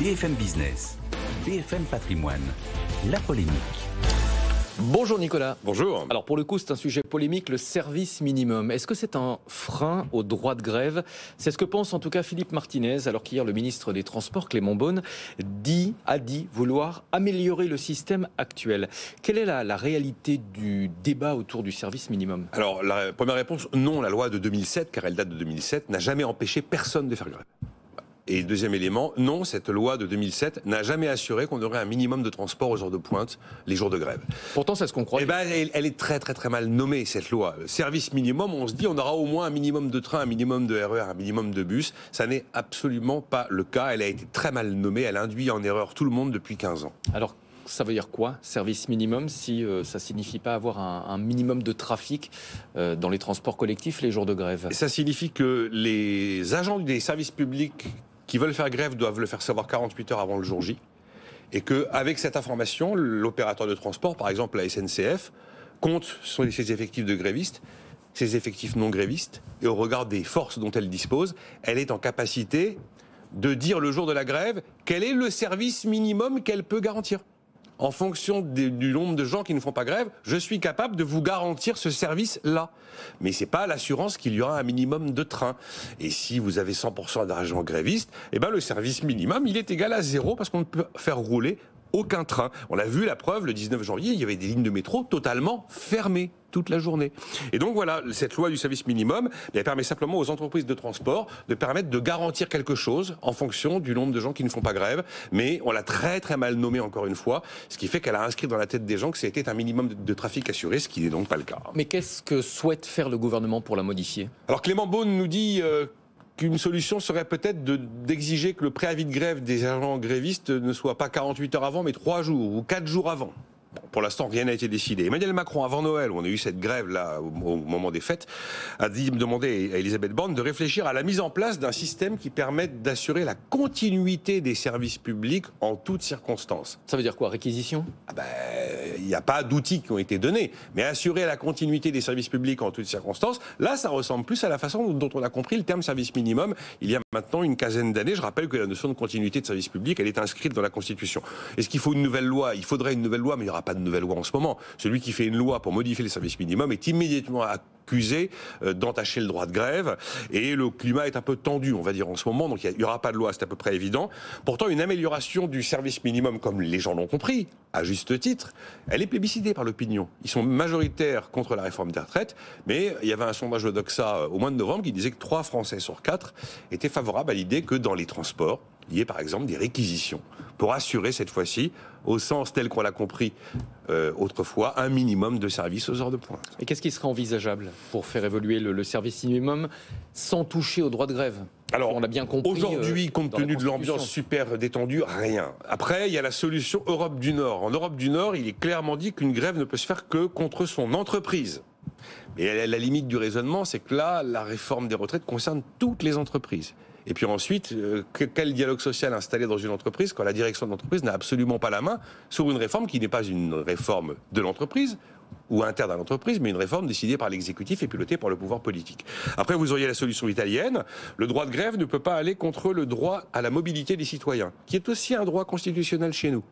BFM Business, BFM Patrimoine, la polémique. Bonjour Nicolas. Bonjour. Alors pour le coup, c'est un sujet polémique, le service minimum. Est-ce que c'est un frein au droit de grève? C'est ce que pense en tout cas Philippe Martinez, alors qu'hier le ministre des Transports, Clément Beaune, a dit vouloir améliorer le système actuel. Quelle est la réalité du débat autour du service minimum? Alors la première réponse, non, la loi de 2007, car elle date de 2007, n'a jamais empêché personne de faire grève. Et deuxième élément, non, cette loi de 2007 n'a jamais assuré qu'on aurait un minimum de transport aux heures de pointe les jours de grève. Pourtant, c'est ce qu'on croit. Eh ben, elle est très mal nommée, cette loi. Le service minimum, on se dit on aura au moins un minimum de train, un minimum de RER, un minimum de bus. Ça n'est absolument pas le cas. Elle a été très mal nommée. Elle induit en erreur tout le monde depuis 15 ans. Alors, ça veut dire quoi, service minimum, si ça ne signifie pas avoir un minimum de trafic dans les transports collectifs les jours de grève? Et ça signifie que les agents des services publics qui veulent faire grève doivent le faire savoir 48 heures avant le jour J. Et qu'avec cette information, l'opérateur de transport, par exemple la SNCF, compte sur ses effectifs de grévistes, ses effectifs non grévistes, et au regard des forces dont elle dispose, elle est en capacité de dire le jour de la grève quel est le service minimum qu'elle peut garantir. En fonction du nombre de gens qui ne font pas grève, je suis capable de vous garantir ce service-là. Mais ce n'est pas l'assurance qu'il y aura un minimum de train. Et si vous avez 100% d'agents grévistes, eh ben le service minimum, il est égal à 0 parce qu'on ne peut faire rouler aucun train. On a vu la preuve, le 19 janvier, il y avait des lignes de métro totalement fermées toute la journée. Et donc voilà, cette loi du service minimum, elle permet simplement aux entreprises de transport de permettre de garantir quelque chose en fonction du nombre de gens qui ne font pas grève. Mais on l'a très mal nommée encore une fois, ce qui fait qu'elle a inscrit dans la tête des gens que c'était un minimum de trafic assuré, ce qui n'est donc pas le cas. Mais qu'est-ce que souhaite faire le gouvernement pour la modifier? Alors Clément Beaune nous dit qu'une solution serait peut-être d'exiger que le préavis de grève des agents grévistes ne soit pas 48 heures avant, mais 3 jours ou 4 jours avant. Bon, pour l'instant, rien n'a été décidé. Emmanuel Macron, avant Noël, où on a eu cette grève-là au moment des fêtes, a demandé à Elisabeth Borne de réfléchir à la mise en place d'un système qui permette d'assurer la continuité des services publics en toutes circonstances. Ça veut dire quoi, réquisition? Il n'y a pas d'outils qui ont été donnés, mais assurer la continuité des services publics en toutes circonstances, là, ça ressemble plus à la façon dont on a compris le terme service minimum il y a maintenant une quinzaine d'années. Je rappelle que la notion de continuité de service public, elle est inscrite dans la Constitution. Est-ce qu'il faut une nouvelle loi? Il faudrait une nouvelle loi, mais il n'y aura pas de nouvelle loi en ce moment. Celui qui fait une loi pour modifier les services minimums est immédiatement accusé d'entacher le droit de grève, et le climat est un peu tendu, on va dire, en ce moment, donc il n'y aura pas de loi, c'est à peu près évident. Pourtant, une amélioration du service minimum, comme les gens l'ont compris, à juste titre, elle est plébiscitée par l'opinion. Ils sont majoritaires contre la réforme des retraites, mais il y avait un sondage de Doxa au mois de novembre qui disait que 3 Français sur 4 étaient favorables à l'idée que dans les transports, il y ait par exemple des réquisitions pour assurer cette fois-ci, au sens tel qu'on l'a compris autrefois, un minimum de services aux heures de pointe. Et qu'est-ce qui serait envisageable pour faire évoluer le service minimum sans toucher au droit de grève? Alors, on a bien compris. Aujourd'hui, compte tenu de l'ambiance super détendue, rien. Après, il y a la solution Europe du Nord. En Europe du Nord, il est clairement dit qu'une grève ne peut se faire que contre son entreprise. Mais la limite du raisonnement, c'est que là, la réforme des retraites concerne toutes les entreprises. Et puis ensuite, quel dialogue social installé dans une entreprise quand la direction de l'entreprise n'a absolument pas la main sur une réforme qui n'est pas une réforme de l'entreprise ou interne à l'entreprise, mais une réforme décidée par l'exécutif et pilotée par le pouvoir politique. Après, vous auriez la solution italienne. Le droit de grève ne peut pas aller contre le droit à la mobilité des citoyens, qui est aussi un droit constitutionnel chez nous.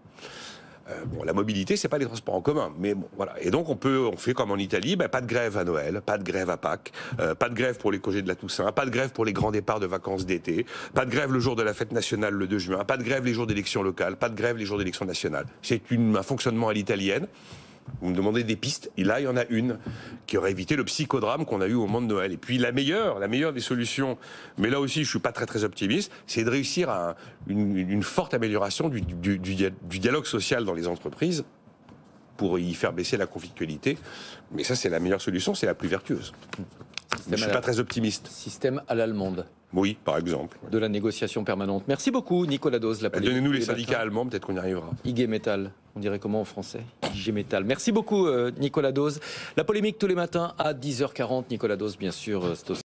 La mobilité, c'est pas les transports en commun, mais bon, voilà. Et donc on fait comme en Italie, pas de grève à Noël, pas de grève à Pâques, pas de grève pour les congés de la Toussaint, pas de grève pour les grands départs de vacances d'été, pas de grève le jour de la fête nationale le 2 juin, pas de grève les jours d'élections locales, pas de grève les jours d'élections nationales. C'est un fonctionnement à l'italienne. Vous me demandez des pistes, et là il y en a une qui aurait évité le psychodrame qu'on a eu au moment de Noël. Et puis la meilleure des solutions, mais là aussi je suis pas très optimiste, c'est de réussir à une forte amélioration du dialogue social dans les entreprises pour y faire baisser la conflictualité. Mais ça, c'est la meilleure solution, c'est la plus vertueuse. Mais je suis pas très optimiste. Système à l'allemande. Oui, par exemple. De la négociation permanente. Merci beaucoup, Nicolas Dose. Donnez-nous les syndicats allemands, peut-être qu'on y arrivera. IG Metall, on dirait comment en français? IG Metall. Merci beaucoup, Nicolas Dose. La polémique tous les matins à 10h40. Nicolas Dose, bien sûr, c'est aussi